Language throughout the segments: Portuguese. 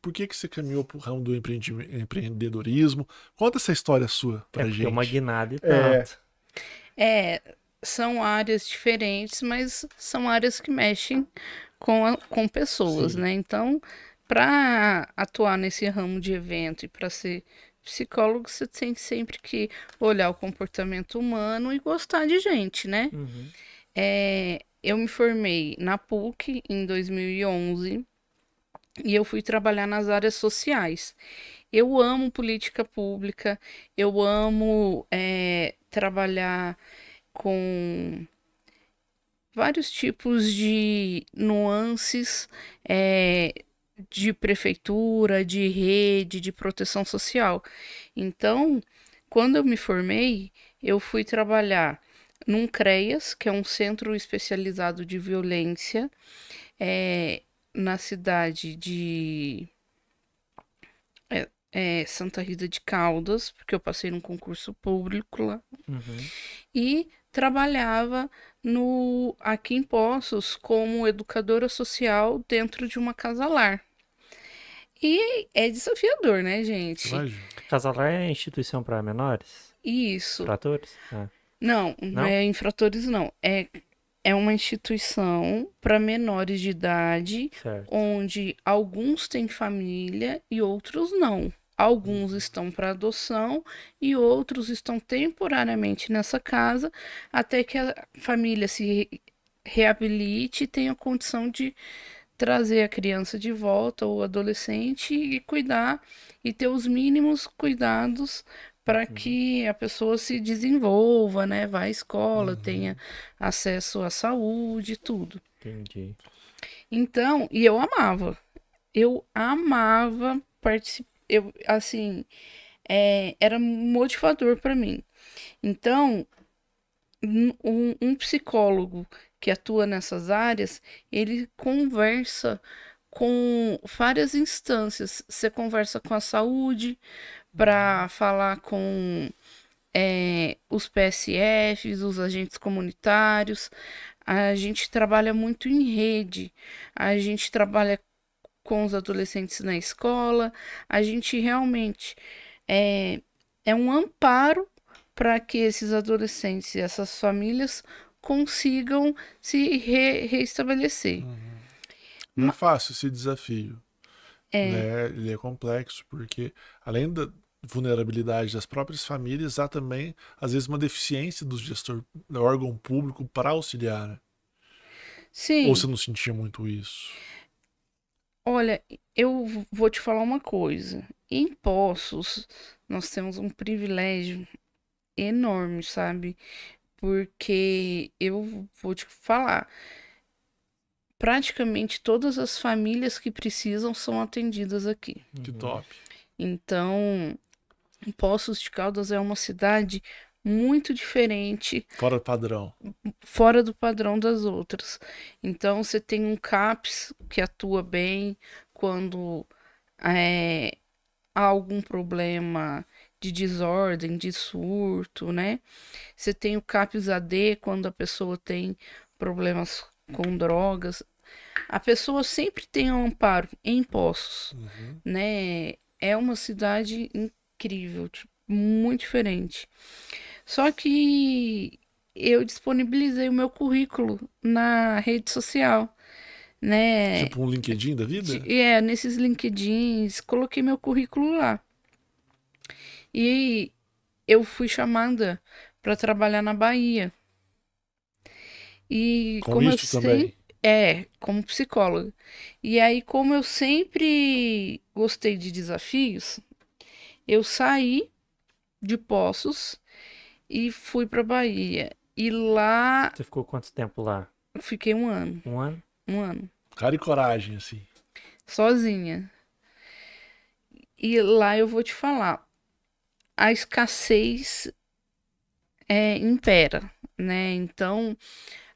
por que que você caminhou pro ramo do empreendedorismo? Conta essa história sua pra Porque é uma gente. guinada e É, tanto. É, são áreas diferentes, mas são áreas que mexem com pessoas, sim. né? Então, para atuar nesse ramo de evento e para ser psicólogo, você tem sempre que olhar o comportamento humano e gostar de gente, né? Uhum. Eu me formei na PUC em 2011 e eu fui trabalhar nas áreas sociais. Eu amo política pública, eu amo trabalhar com vários tipos de nuances de prefeitura, de rede, de proteção social. Então, quando eu me formei, eu fui trabalhar num CREAS, que é um centro especializado de violência, na cidade de Santa Rita de Caldas, porque eu passei num concurso público lá, Uhum. e trabalhava aqui em Poços como educadora social dentro de uma casa-lar. E é desafiador, né, gente? Imagina. Casalar é instituição para menores? Isso. Infratores? Ah, Não, não não? é infratores, não. É uma instituição para menores de idade, Certo. onde alguns têm família e outros não. Alguns Uhum. estão para adoção e outros estão temporariamente nessa casa até que a família se reabilite e tenha condição de trazer a criança de volta ou adolescente e cuidar e ter os mínimos cuidados para Uhum. que a pessoa se desenvolva, né? Vá à escola, tenha Uhum. acesso à saúde, tudo. Entendi. Então, e eu amava participar, eu, assim, era motivador para mim. Então, um psicólogo que atua nessas áreas, ele conversa com várias instâncias. Você conversa com a saúde para falar com os PSFs, os agentes comunitários. A gente trabalha muito em rede. A gente trabalha com os adolescentes na escola. A gente realmente é, é um amparo para que esses adolescentes e essas famílias consigam se reestabelecer. Uhum. Não é Ma- fácil esse desafio, É, né? Ele é complexo porque além da vulnerabilidade das próprias famílias, há também às vezes uma deficiência do gestor, do órgão público para auxiliar, né? Ou você sim, não sentia muito isso? olha, eu vou te falar uma coisa. Em Poços, nós temos um privilégio enorme, sabe? Porque eu vou te falar, praticamente todas as famílias que precisam são atendidas aqui. Que Uhum. top. Então, Poços de Caldas é uma cidade muito diferente, Fora do padrão. fora do padrão das outras. Então, você tem um CAPS que atua bem quando é, há algum problema de desordem, de surto, né? Você tem o CAPS AD quando a pessoa tem problemas com drogas. A pessoa sempre tem um amparo em Poços, Uhum. né? É uma cidade incrível, tipo, muito diferente. Só que eu disponibilizei o meu currículo na rede social, né? Tipo um LinkedIn da vida? Nesses LinkedIns, coloquei meu currículo lá. E eu fui chamada para trabalhar na Bahia. E Com como eu isso também. sempre. Como psicóloga. E aí, como eu sempre gostei de desafios, eu saí de Poços e fui para Bahia. E lá Você ficou quanto tempo lá? eu fiquei um ano. Um ano? Um ano. Cara e coragem, assim. Sozinha. E lá eu vou te falar. A escassez impera, né? Então,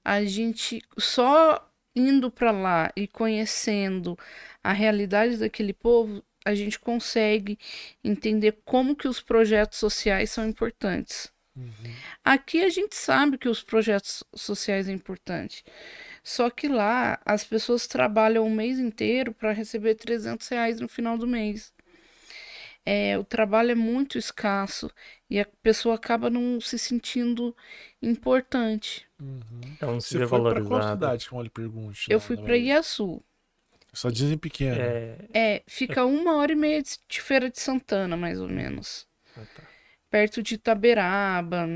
a gente só indo para lá e conhecendo a realidade daquele povo, a gente consegue entender como que os projetos sociais são importantes. Uhum. Aqui a gente sabe que os projetos sociais são importantes, Só que lá as pessoas trabalham o mês inteiro para receber R$ 300 no final do mês. O trabalho é muito escasso e a pessoa acaba não se sentindo importante. Ela não se Você vê foi pra qual valorizada. cidade, como ele pergunte? Eu lá fui na para Bahia? Iaçu. Só dizem pequeno. Fica 1h30 de Feira de Santana, mais ou menos. Ah, tá. Perto de Itaberaba.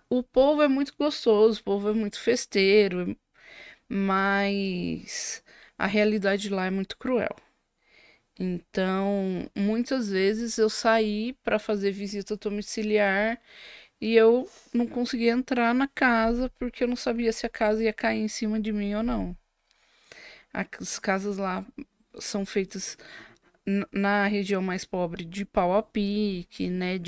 O povo é muito gostoso, o povo é muito festeiro, mas a realidade lá é muito cruel. Então, muitas vezes eu saí para fazer visita domiciliar e eu não conseguia entrar na casa porque eu não sabia se a casa ia cair em cima de mim ou não. As casas lá são feitas na região mais pobre de pau a pique, né?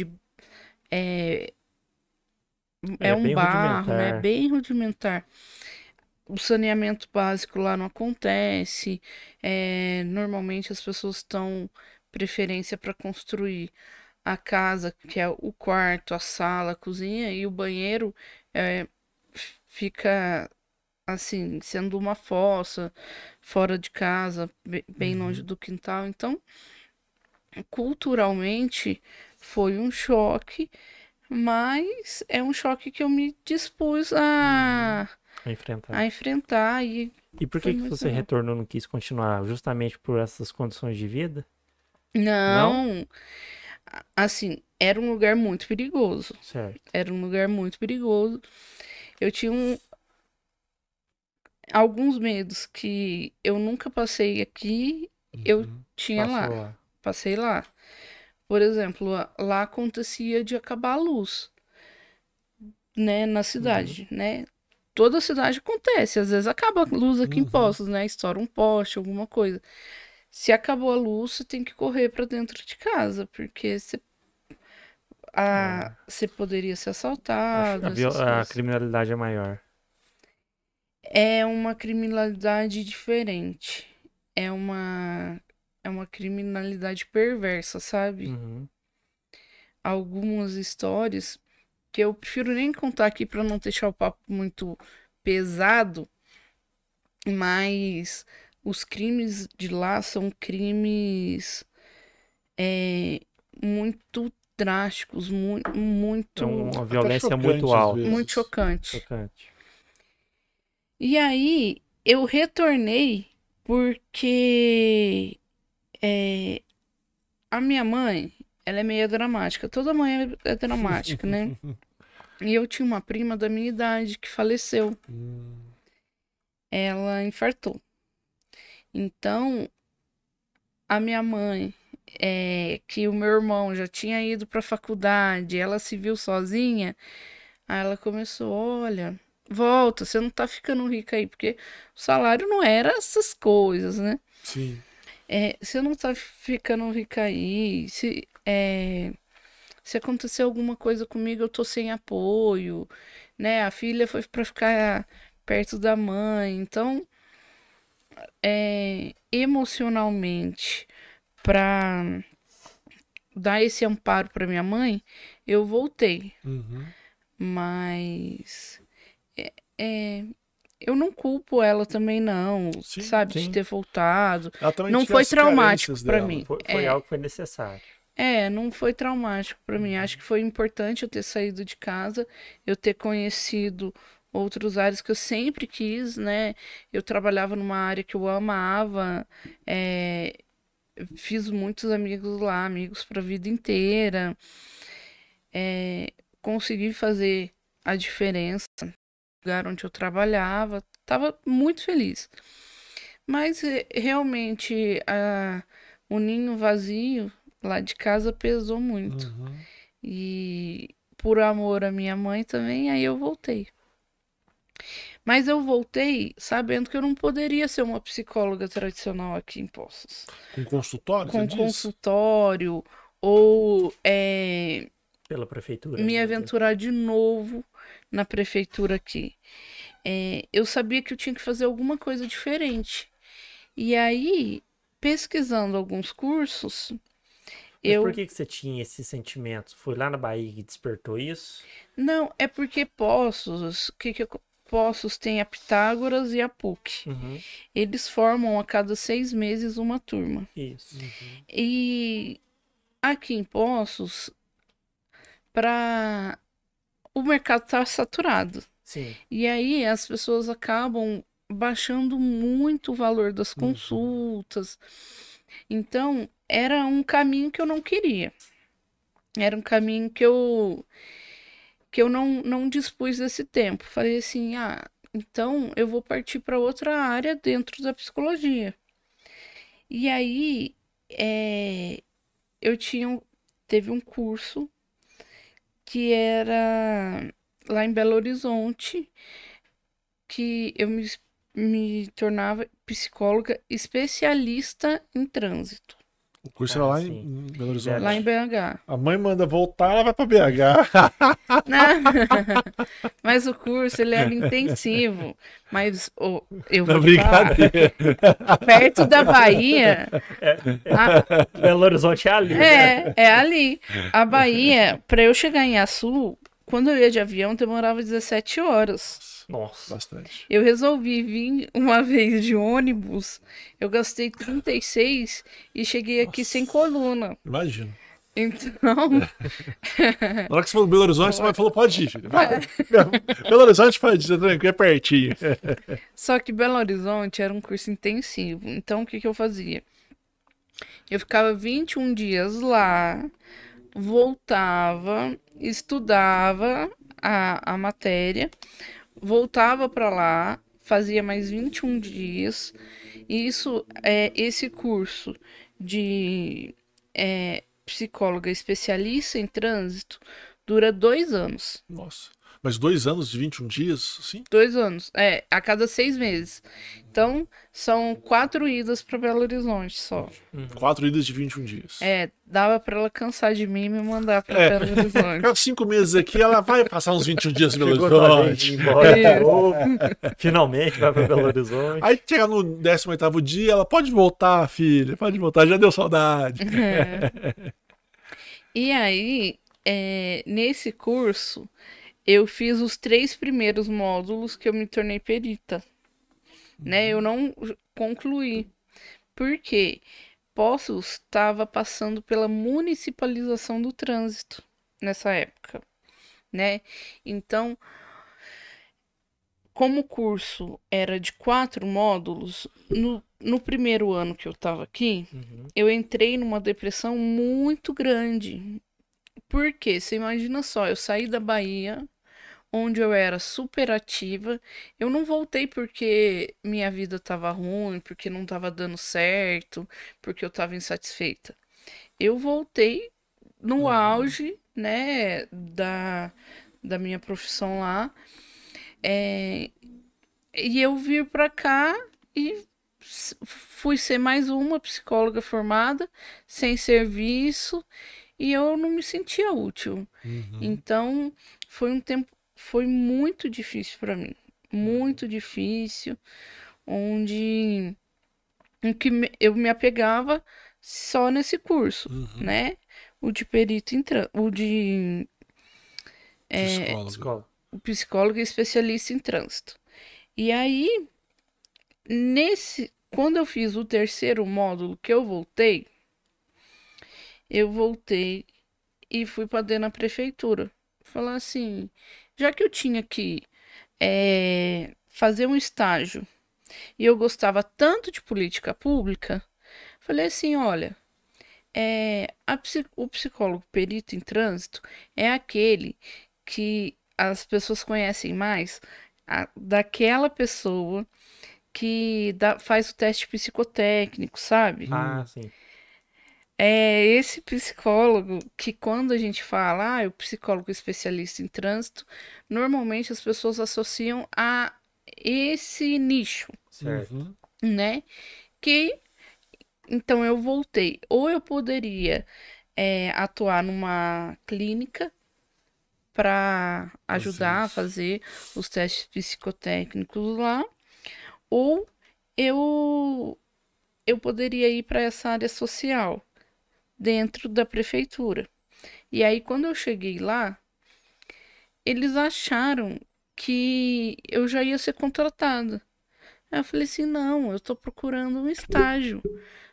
É um bem barro, né? rudimentar. Bem rudimentar. O saneamento básico lá não acontece. Normalmente as pessoas estão preferência para construir a casa, que é o quarto, a sala, a cozinha, e o banheiro fica assim, sendo uma fossa, fora de casa, bem longe do quintal. Então, culturalmente, foi um choque, mas é um choque que eu me dispus A enfrentar. a enfrentar e E por foi que muito você legal. retornou e não quis continuar? Justamente por essas condições de vida? Não, assim, era um lugar muito perigoso. Certo. Era um lugar muito perigoso. Eu tinha alguns medos que eu nunca passei aqui, eu tinha Passou lá. lá. Passei lá. Por exemplo, lá acontecia de acabar a luz, né, na cidade, né? Toda cidade acontece, às vezes acaba a luz aqui em Poços, né? Estoura um poste, alguma coisa. Se acabou a luz, você tem que correr para dentro de casa, porque você poderia ser assaltado, essas A coisas. criminalidade é maior. É uma criminalidade diferente. É uma criminalidade perversa, sabe? Uhum. Algumas histórias que eu prefiro nem contar aqui para não deixar o papo muito pesado, mas os crimes de lá são crimes muito drásticos, muito, É uma Até violência muito chocante, às alta. vezes. muito chocante. Chocante. E aí eu retornei porque a minha mãe, ela é meio dramática. Toda mãe é dramática, né? E eu tinha uma prima da minha idade que faleceu. Ela infartou. Então, a minha mãe, que o meu irmão já tinha ido para a faculdade, ela se viu sozinha, aí ela começou, olha, volta, você não tá ficando rica aí, porque o salário não era essas coisas, né? Sim. Você não tá ficando rica aí, se acontecer alguma coisa comigo, eu tô sem apoio, né? A filha foi para ficar perto da mãe, então, emocionalmente, para dar esse amparo para minha mãe, eu voltei. Mas eu não culpo ela também não, Sim, sabe, de sim. ter voltado. Ela também Não tinha foi as traumático carências para dela. mim. Foi algo que foi necessário. Não foi traumático para mim. Acho que foi importante eu ter saído de casa, eu ter conhecido outros áreas que eu sempre quis, né? Eu trabalhava numa área que eu amava, fiz muitos amigos lá, amigos para a vida inteira. Consegui fazer a diferença no lugar onde eu trabalhava, estava muito feliz. Mas realmente o ninho vazio lá de casa pesou muito. E por amor à minha mãe também, aí eu voltei. Mas eu voltei sabendo que eu não poderia ser uma psicóloga tradicional aqui em Poços. Com consultório, Com você disse? consultório ou Pela prefeitura. me ainda. aventurar de novo na prefeitura aqui. Eu sabia que eu tinha que fazer alguma coisa diferente. E aí, pesquisando alguns cursos, Mas por que você tinha esse sentimento? Foi lá na Bahia que despertou isso? Não, é porque Poços, Poços tem a Pitágoras e a PUC. Uhum. Eles formam a cada 6 meses uma turma. Isso. E aqui em Poços, o mercado está saturado. Sim. E aí as pessoas acabam baixando muito o valor das consultas. Então, era um caminho que eu não queria. Era um caminho que eu não dispus desse tempo. Falei assim, então eu vou partir para outra área dentro da psicologia. E aí, teve um curso que era lá em Belo Horizonte, que eu me tornava psicóloga especialista em trânsito. O curso era lá sim. em Belo Horizonte. Lá em BH. A mãe manda voltar, ela vai pra BH. Mas o curso, ele era intensivo. Mas eu Não, vou te falar, brincadeira. perto da Bahia, Belo Horizonte é ali. é ali. A Bahia, para eu chegar em Açu, quando eu ia de avião, demorava 17 horas. Nossa. Bastante. Eu resolvi vir uma vez de ônibus, eu gastei 36 e cheguei aqui sem coluna. Imagina. Então, Na hora que você falou Belo Horizonte, você falou, pode ir, filho. Vai. Belo Horizonte pode ir, tranquilo, é pertinho. só que Belo Horizonte era um curso intensivo. Então, o que eu fazia? Eu ficava 21 dias lá, voltava, estudava a matéria, voltava para lá, fazia mais 21 dias. E esse curso de psicóloga especialista em trânsito dura 2 anos. Nossa. Mas 2 anos de 21 dias, assim? 2 anos. A cada 6 meses. Então, são 4 idas para Belo Horizonte só. 4 idas de 21 dias. Dava para ela cansar de mim e me mandar para Belo Horizonte. Ficar 5 meses aqui, ela vai passar uns 21 dias em Belo Chegou tua vez Horizonte. de ir embora de novo. Finalmente vai pra Belo Horizonte. Aí chega no 18º dia, ela pode voltar, filha, pode voltar, já deu saudade. E aí, nesse curso, eu fiz os 3 primeiros módulos que eu me tornei perita. Né? Eu não concluí. Por quê? Poços estava passando pela municipalização do trânsito nessa época, né? Então, como o curso era de 4 módulos, no primeiro ano que eu estava aqui, eu entrei numa depressão muito grande. Por quê? Você imagina só, eu saí da Bahia, onde eu era super ativa. Eu não voltei porque minha vida estava ruim, porque não estava dando certo, porque eu estava insatisfeita. Eu voltei no auge, né, da minha profissão lá. E eu vim para cá e fui ser mais uma psicóloga formada, sem serviço, e eu não me sentia útil. Então, foi muito difícil para mim. Muito difícil. Em que eu me apegava só nesse curso, né? O de perito o de Psicólogo. o psicólogo e especialista em trânsito. E aí, quando eu fiz o 3º módulo que eu voltei e fui para dentro da prefeitura. Falar assim, já que eu tinha que fazer um estágio e eu gostava tanto de política pública, falei assim, olha, o psicólogo perito em trânsito é aquele que as pessoas conhecem mais daquela pessoa que faz o teste psicotécnico, sabe? Ah, sim. É esse psicólogo que, quando a gente fala, o psicólogo especialista em trânsito, normalmente as pessoas associam a esse nicho, Certo. né? Então eu voltei. Ou eu poderia atuar numa clínica para ajudar a fazer os testes psicotécnicos lá, ou eu poderia ir para essa área social dentro da prefeitura. E aí, quando eu cheguei lá, eles acharam que eu já ia ser contratada. Aí eu falei assim, não, eu tô procurando um estágio.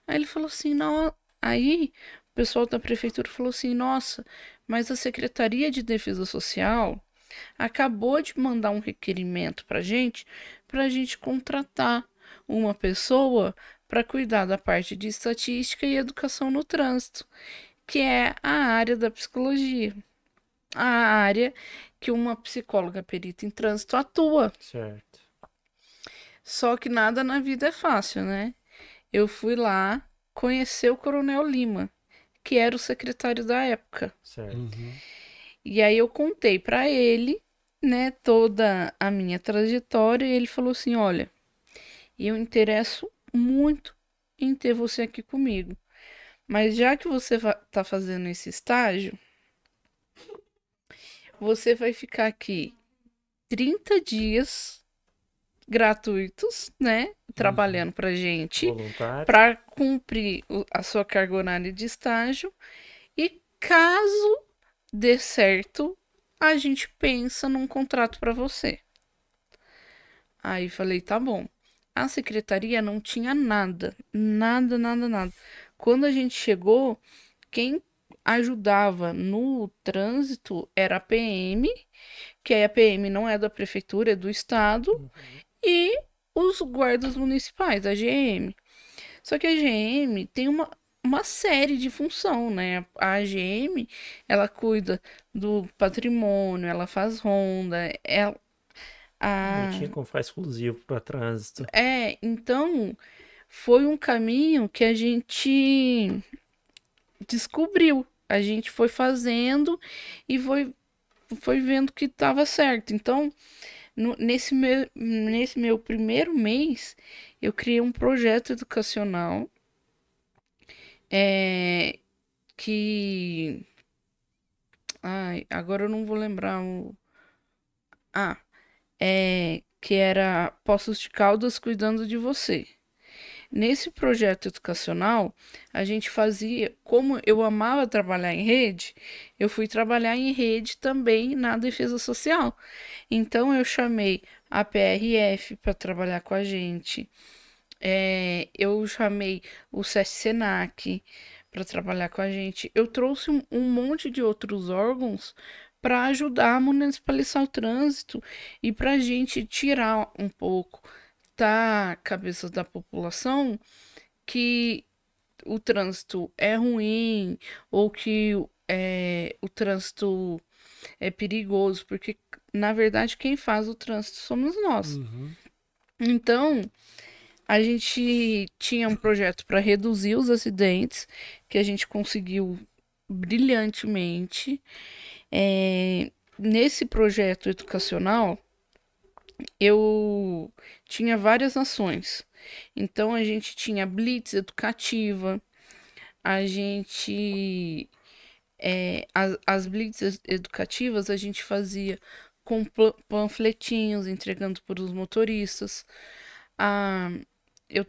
Aí ele falou assim, não. Aí o pessoal da prefeitura falou assim, nossa, mas a Secretaria de Defesa Social acabou de mandar um requerimento pra gente contratar uma pessoa para cuidar da parte de estatística e educação no trânsito, que é a área da psicologia, a área que uma psicóloga perita em trânsito atua. Certo. Só que nada na vida é fácil, né? Eu fui lá conhecer o Coronel Lima, que era o secretário da época. Certo. Uhum. E aí eu contei para ele, né, toda a minha trajetória, e ele falou assim: "Olha, eu interesso muito em ter você aqui comigo, mas já que você tá fazendo esse estágio, você vai ficar aqui 30 dias gratuitos, né, trabalhando pra gente, Voluntário. para cumprir a sua carga horária de estágio, e caso dê certo, a gente pensa num contrato para você." Aí falei, tá bom. A secretaria não tinha nada, nada, nada, nada. Quando a gente chegou, quem ajudava no trânsito era a PM, que aí a PM não é da prefeitura, é do estado, e os guardas municipais, a GM. Só que a GM tem uma série de função, né? A AGM, ela cuida do patrimônio, ela faz ronda, Não a, tinha como ficar exclusivo para trânsito. então foi um caminho que a gente descobriu. A gente foi fazendo e foi vendo que estava certo. Então, nesse meu primeiro mês, eu criei um projeto educacional é, que. Ai, agora eu não vou lembrar o. Ah, que era Poços de Caldas cuidando de você. Nesse projeto educacional, a gente fazia, como eu amava trabalhar em rede, eu fui trabalhar em rede também na defesa social. Então eu chamei a PRF para trabalhar com a gente. Eu chamei o SESC Senac para trabalhar com a gente. Eu trouxe um monte de outros órgãos para ajudar a municipalizar o trânsito e para a gente tirar um pouco da cabeça da população que o trânsito é ruim ou que o trânsito é perigoso, porque na verdade quem faz o trânsito somos nós. Uhum. Então, a gente tinha um projeto para reduzir os acidentes, que a gente conseguiu brilhantemente. Nesse projeto educacional, eu tinha várias ações. Então, a gente tinha blitz educativa, a gente. As blitz educativas a gente fazia com panfletinhos entregando para os motoristas. Eu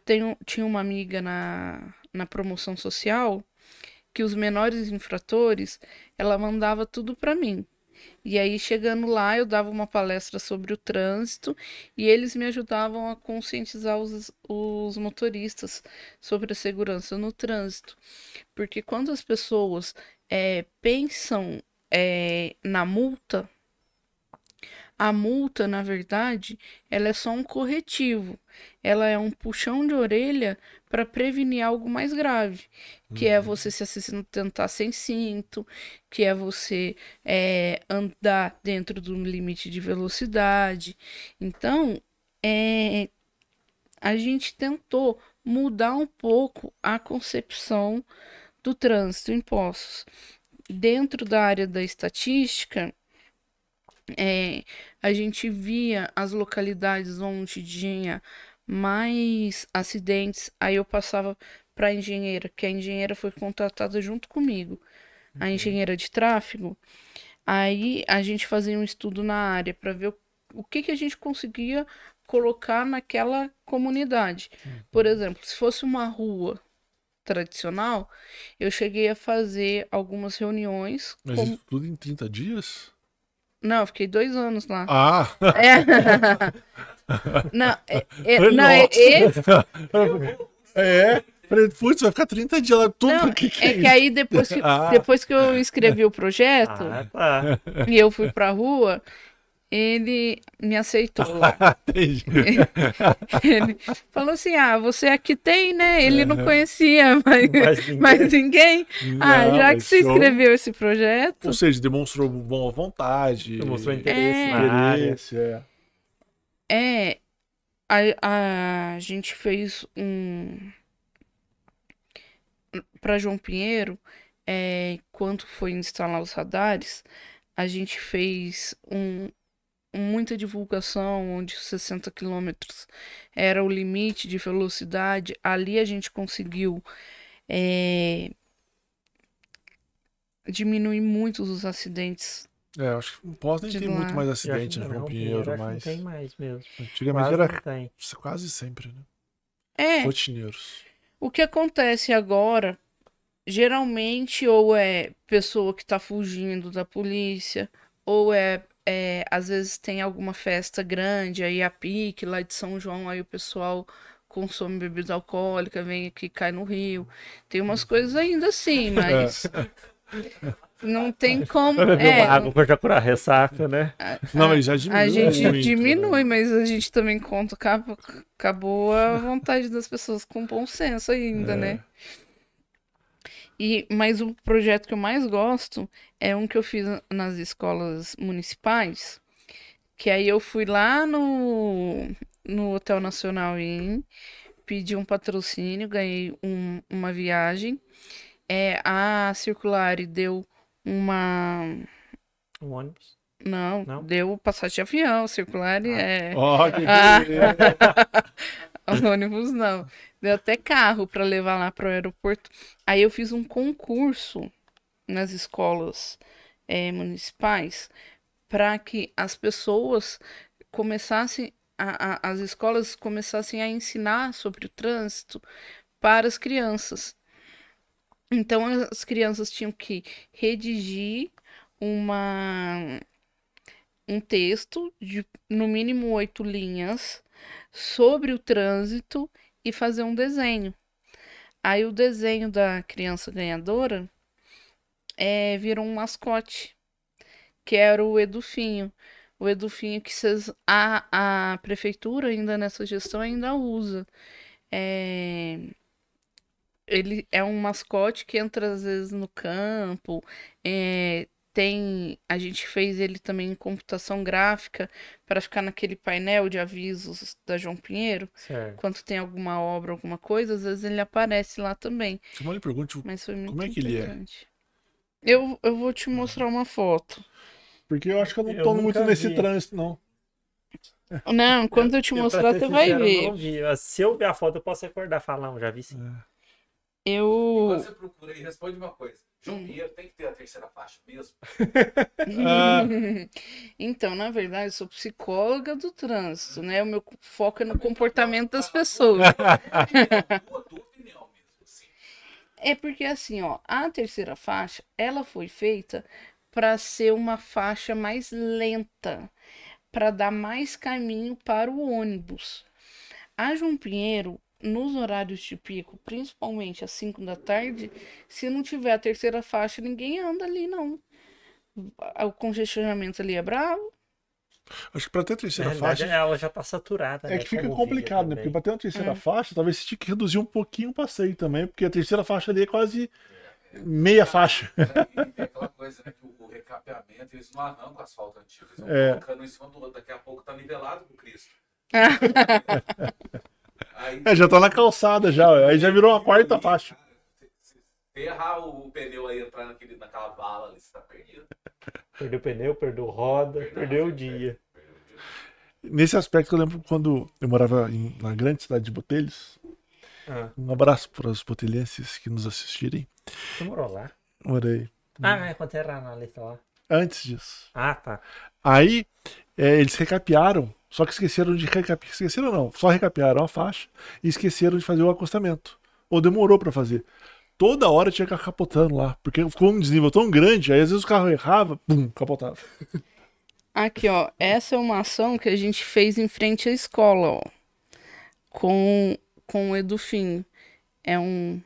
tinha uma amiga na promoção social que os menores infratores, ela mandava tudo para mim. E aí, chegando lá, eu dava uma palestra sobre o trânsito e eles me ajudavam a conscientizar os motoristas sobre a segurança no trânsito. Porque quando as pessoas pensam na multa, a multa, na verdade, ela é só um corretivo. Ela é um puxão de orelha para prevenir algo mais grave, que é você se acidentar sem cinto, que é você andar dentro do limite de velocidade. Então, a gente tentou mudar um pouco a concepção do trânsito em Poços. Dentro da área da estatística, a gente via as localidades onde tinha mais acidentes, aí eu passava para a engenheira, que a engenheira foi contratada junto comigo, a engenheira de tráfego. Aí a gente fazia um estudo na área para ver o que a gente conseguia colocar naquela comunidade. Por exemplo, se fosse uma rua tradicional, eu cheguei a fazer algumas reuniões. Mas isso tudo em 30 dias? Não, eu fiquei 2 anos lá. Ah! Não, Falei, não, nossa. Falei, putz, vai ficar 30 dias lá, tudo não, que é que aí depois que eu escrevi o projeto tá. e eu fui pra rua, ele me aceitou lá. Entendi. Ele falou assim: você aqui tem, né? Ele não conhecia Mas mais ninguém. Não, Já que mas você show. escreveu esse projeto. Ou seja, demonstrou boa vontade. Mostrou interesse na área. Interesse, A gente fez para João Pinheiro, quando foi instalar os radares, a gente fez muita divulgação, onde 60 quilômetros era o limite de velocidade. Ali a gente conseguiu diminuir muito os acidentes. Acho que não posso nem De ter lá. muito mais Eu acidente acho na que João não, Pinheiro, acho que mas não tem mais mesmo. antigamente Quase era não tem. quase sempre, né? Rotineiros. O que acontece agora, geralmente, ou é pessoa que tá fugindo da polícia, ou às vezes tem alguma festa grande, aí a pique lá de São João, aí o pessoal consome bebida alcoólica, vem aqui, cai no rio. Tem umas coisas ainda assim, mas não tem como. Vai beber uma água pra já curar ressaca, né? Não, mas já diminui A gente muito, diminui, né? mas a gente também conta, acabou a vontade das pessoas com bom senso ainda, né? Mas o projeto que eu mais gosto é um que eu fiz nas escolas municipais, que aí eu fui lá no Hotel Nacional Inn, pedi um patrocínio, ganhei uma viagem. A Circulare deu Um ônibus. Não, Não? deu passagem de avião, Circulare Ó, que ônibus não. Deu até carro para levar lá para o aeroporto. Aí eu fiz um concurso nas escolas municipais para que as pessoas começassem, as escolas começassem a ensinar sobre o trânsito para as crianças. Então as crianças tinham que redigir um texto de no mínimo 8 linhas sobre o trânsito e fazer um desenho. Aí o desenho da criança ganhadora virou um mascote, que era o Edufinho. O Edufinho que a prefeitura ainda nessa gestão ainda usa. Ele é um mascote que entra às vezes no campo. A gente fez ele também em computação gráfica para ficar naquele painel de avisos da João Pinheiro. Certo. Quando tem alguma obra, alguma coisa, às vezes ele aparece lá também. Eu lhe pergunto, Mas foi muito como é que ele é? importante. Eu vou te mostrar uma foto. Porque eu acho que eu não Eu tô nunca muito nesse vi. trânsito, não. Não, quando eu te Eu, pra mostrar, ser você vai sincero, eu ver. não vi. Se eu ver a foto, eu posso recordar falar, não, já vi sim. Eu. Você procura e responde uma coisa. João Pinheiro tem que ter a terceira faixa mesmo? Então, na verdade, eu sou psicóloga do trânsito, né? O meu foco é no comportamento das pessoas. Tua opinião mesmo, assim. É porque assim, ó, a terceira faixa, ela foi feita para ser uma faixa mais lenta, para dar mais caminho para o ônibus. A João Pinheiro, nos horários de pico, principalmente às 5 da tarde, se não tiver a terceira faixa, ninguém anda ali, não. O congestionamento ali é bravo. Acho que pra ter a Na terceira realidade, faixa ela já tá saturada, é né? que fica como complicado, né? via Porque pra ter uma terceira faixa, talvez você tinha que reduzir um pouquinho o passeio também, porque a terceira faixa ali é quase meia faixa. É aquela coisa, né? Que o recapeamento, eles não arrancam o asfalto antigo. Eles vão colocando em cima do outro. Daqui a pouco tá nivelado com o Cristo. Aí, Já tá na calçada já, aí já virou uma quarta faixa. se errar o pneu aí, entrar naquela bala ali, você tá perdido. Perdeu pneu, perdeu roda, perdeu o dia. Nesse aspecto, eu lembro quando eu morava na grande cidade de Botelhos. Um abraço para os botelhenses que nos assistirem. Você morou lá? Morei. Quando era analista lá. Antes disso. Ah, tá. Aí, eles recapearam, só que esqueceram de recapear. Esqueceram não, só recapearam a faixa e esqueceram de fazer o acostamento. Ou demorou para fazer. Toda hora tinha carro capotando lá, porque ficou um desnível tão grande, aí às vezes o carro errava, pum, capotava. Aqui, ó. Essa é uma ação que a gente fez em frente à escola, ó. Com o Edufinho. É um...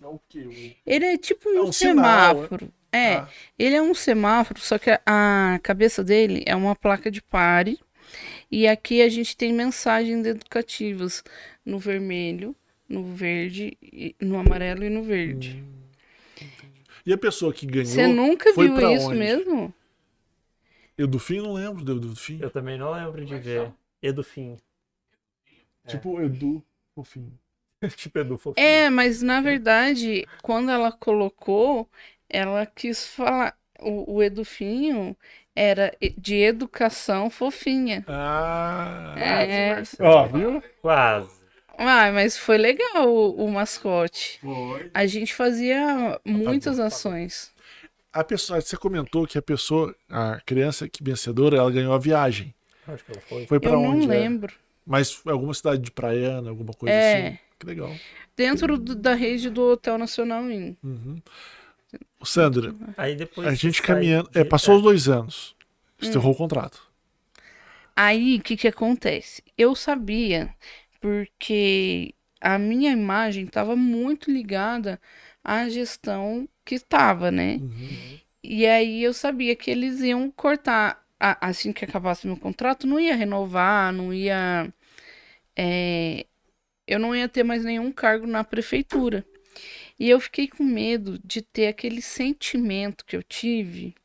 É o quê? Ele é tipo É um um sinal, semáforo. É, Ah. ele é um semáforo, só que a cabeça dele é uma placa de pare. E aqui a gente tem mensagens educativas no vermelho, no verde, no amarelo e no verde. E a pessoa que ganhou Você nunca foi viu pra isso onde? mesmo? Edufim, não lembro do Edufim. Eu também não lembro de ver. Edufim. Tipo Edu, fofinho. Tipo Edu fofinho. É, mas na verdade, quando ela colocou, ela quis falar. O Edufinho era de educação fofinha. Ah, É. ó, viu? Quase. Ah, mas foi legal o mascote. Foi. A gente fazia muitas ações. A pessoa, você comentou que a criança que vencedora, ela ganhou a viagem. Acho que ela foi. Foi pra Eu não onde? lembro. Mas foi alguma cidade de praiana, alguma coisa É. assim? Que legal. Dentro da rede do Hotel Nacional Inn. Uhum. Sandra, Aí depois a gente sai caminhando. de- Passou os 2 anos. Encerrou o contrato. Aí, o que acontece? Eu sabia, porque a minha imagem estava muito ligada à gestão que estava, né? E aí eu sabia que eles iam cortar, assim que acabasse meu contrato, não ia renovar, não ia... eu não ia ter mais nenhum cargo na prefeitura. E eu fiquei com medo de ter aquele sentimento que eu tive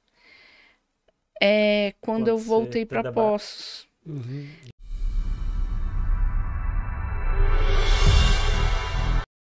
quando eu Quando você voltei para trabalha. Poços.